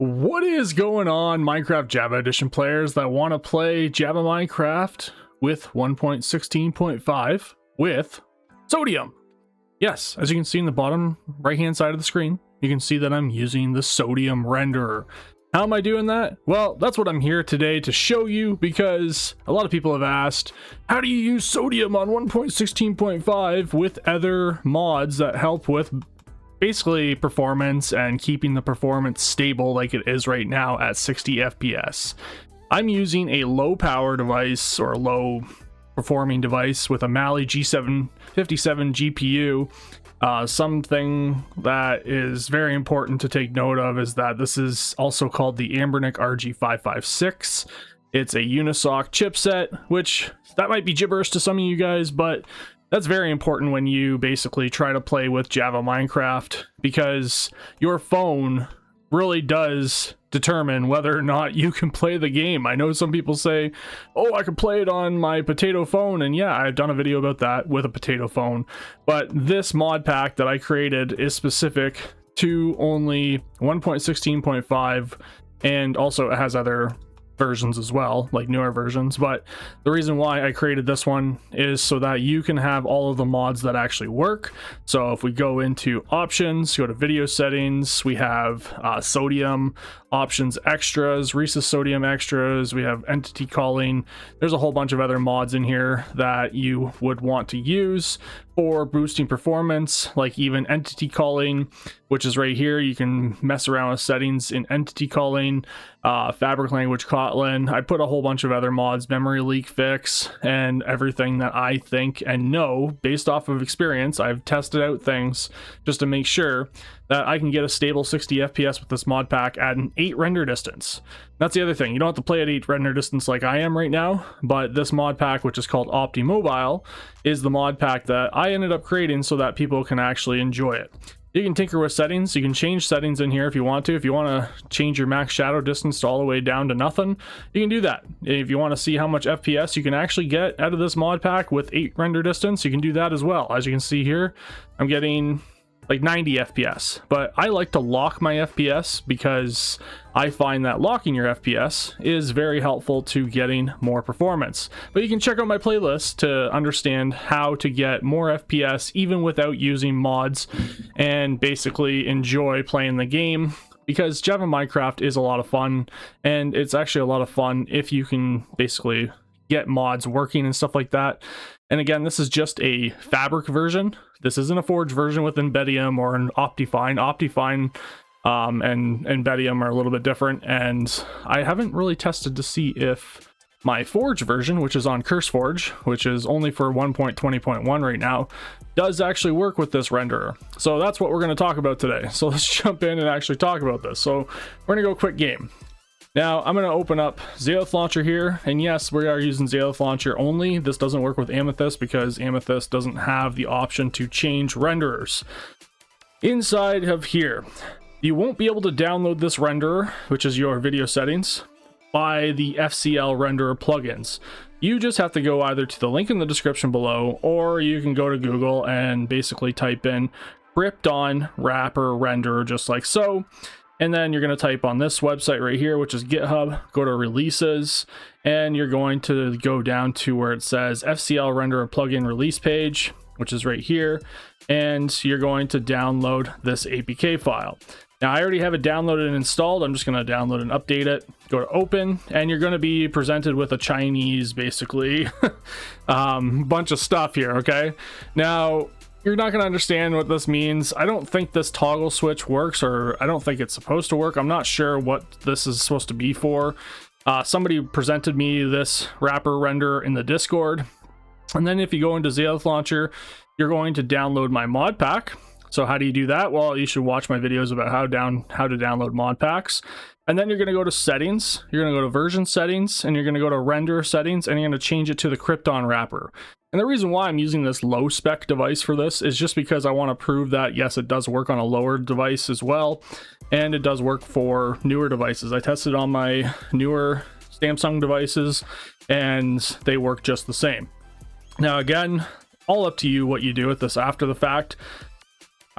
What is going on, Minecraft Java Edition players that want to play Java Minecraft with 1.16.5 with Sodium? Yes, as you can see in the bottom right hand side of the screen, you can see that I'm using the Sodium renderer. How am I doing that? Well, that's what I'm here today to show you, because a lot of people have asked, how do you use Sodium on 1.16.5 with other mods that help with basically performance and keeping the performance stable like it is right now at 60 FPS. I'm using a low power device or a low performing device with a Mali G757 GPU. Something that is very important to take note of is that this is also called the Ambernic RG556. It's a Unisoc chipset, which that might be gibberish to some of you guys, but that's very important when you basically try to play with Java Minecraft, because your phone really does determine whether or not you can play the game. I know some people say, oh, I can play it on my potato phone, and yeah, I've done a video about that with a potato phone, but this mod pack that I created is specific to only 1.16.5, and also it has other versions as well, like newer versions. But the reason why I created this one is so that you can have all of the mods that actually work. So if we go into options, go to video settings, we have Sodium options extras, Rhesus Sodium extras, we have entity calling. There's a whole bunch of other mods in here that you would want to use for boosting performance, like even entity calling, which is right here. You can mess around with settings in entity calling, fabric language Kotlin. I put a whole bunch of other mods, memory leak fix, and everything that I think and know based off of experience. I've tested out things just to make sure that I can get a stable 60 FPS with this mod pack at an 8 render distance. That's the other thing. You don't have to play at 8 render distance like I am right now, but this mod pack, which is called OptiMobile, is the mod pack that I ended up creating so that people can actually enjoy it. You can tinker with settings. You can change settings in here if you want to. If you want to change your max shadow distance to all the way down to nothing, you can do that. If you want to see how much FPS you can actually get out of this mod pack with 8 render distance, you can do that as well. As you can see here, I'm getting like 90 FPS, but I like to lock my FPS because I find that locking your FPS is very helpful to getting more performance. But you can check out my playlist to understand how to get more FPS even without using mods and basically enjoy playing the game, because Java Minecraft is a lot of fun, and it's actually a lot of fun if you can basically get mods working and stuff like that. And again, this is just a fabric version. This isn't a forge version with Embedium or an Optifine. Optifine and Embedium are a little bit different, and I haven't really tested to see if my forge version, which is on CurseForge, which is only for 1.20.1 right now, does actually work with this renderer. So that's what we're going to talk about today. So let's jump in and actually talk about this. So we're going to go quick game. Now I'm going to open up ZalithLauncher here, and yes, we are using ZalithLauncher only. This doesn't work with Amethyst because Amethyst doesn't have the option to change renderers. Inside of here, you won't be able to download this renderer, which is your video settings, by the FCL renderer plugins. You just have to go either to the link in the description below, or you can go to Google and basically type in Krypton wrapper renderer, just like so. And then you're going to type on this website right here, which is GitHub, go to releases, and you're going to go down to where it says FCL renderer plugin release page, which is right here. And you're going to download this APK file. Now I already have it downloaded and installed. I'm just going to download and update it. Go to open, and you're going to be presented with a Chinese, basically, bunch of stuff here. Okay. Now, you're not going to understand what this means. I don't think this toggle switch works, or I don't think it's supposed to work. I'm not sure what this is supposed to be for. Somebody presented me this wrapper render in the Discord. And then if you go into ZalithLauncher, you're going to download my mod pack. So how do you do that? Well, you should watch my videos about how to download mod packs. And then you're going to go to settings. You're going to go to version settings, and you're going to go to render settings, and you're going to change it to the Krypton wrapper. And the reason why I'm using this low spec device for this is just because I want to prove that, yes, it does work on a lower device as well, and it does work for newer devices. I tested on my newer Samsung devices, and they work just the same. Now, again, all up to you what you do with this after the fact.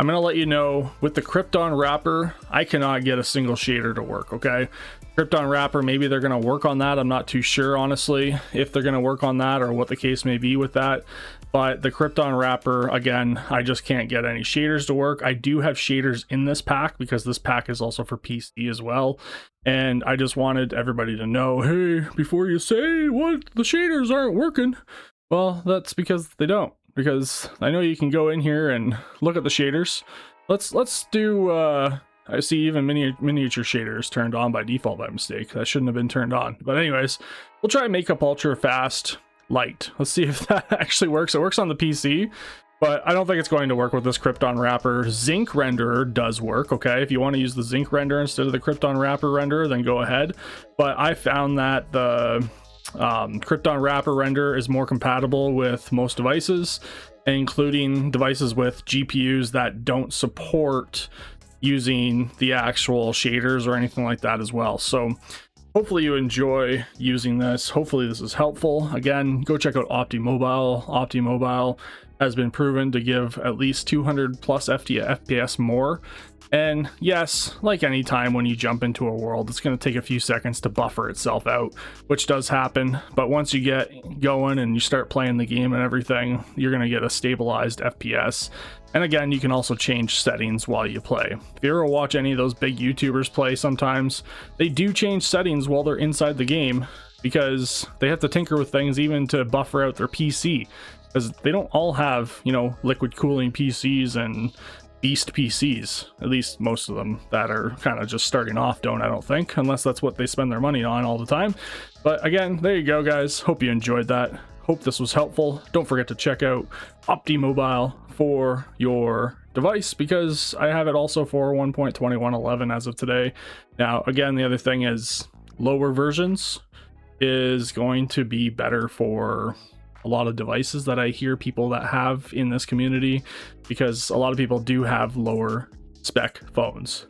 I'm going to let you know with the Krypton wrapper, I cannot get a single shader to work, okay? Krypton wrapper, maybe they're going to work on that. I'm not too sure, honestly, if they're going to work on that or what the case may be with that. But the Krypton wrapper, again, I just can't get any shaders to work. I do have shaders in this pack because this pack is also for PC as well. And I just wanted everybody to know, hey, before you say what, the shaders aren't working. Well, that's because they don't. Because I know you can go in here and look at the shaders. Let's do, I see even miniature shaders turned on by default by mistake. That shouldn't have been turned on. But anyways, we'll try Makeup Ultra Fast Light. Let's see if that actually works. It works on the PC, but I don't think it's going to work with this Krypton wrapper. Zinc renderer does work, okay? If you want to use the zinc render instead of the Krypton wrapper renderer, then go ahead. But I found that the Krypton wrapper render is more compatible with most devices, including devices with GPUs that don't support using the actual shaders or anything like that as well. So hopefully you enjoy using this. Hopefully this is helpful. Again, go check out OptiMobile. OptiMobile has been proven to give at least 200 plus FPS more. And yes, like any time when you jump into a world, it's going to take a few seconds to buffer itself out, which does happen. But once you get going and you start playing the game and everything, you're going to get a stabilized FPS. And again, you can also change settings while you play. If you ever watch any of those big YouTubers play, sometimes they do change settings while they're inside the game because they have to tinker with things even to buffer out their PC, because they don't all have, you know, liquid cooling PCs and beast PCs. At least most of them that are kind of just starting off don't, I don't think, unless that's what they spend their money on all the time. But again, there you go, guys. Hope you enjoyed that. Hope this was helpful. Don't forget to check out OptiMobile for your device, because I have it also for 1.2111 as of today. Now, again, the other thing is lower versions is going to be better for a lot of devices that I hear people that have in this community, because a lot of people do have lower spec phones.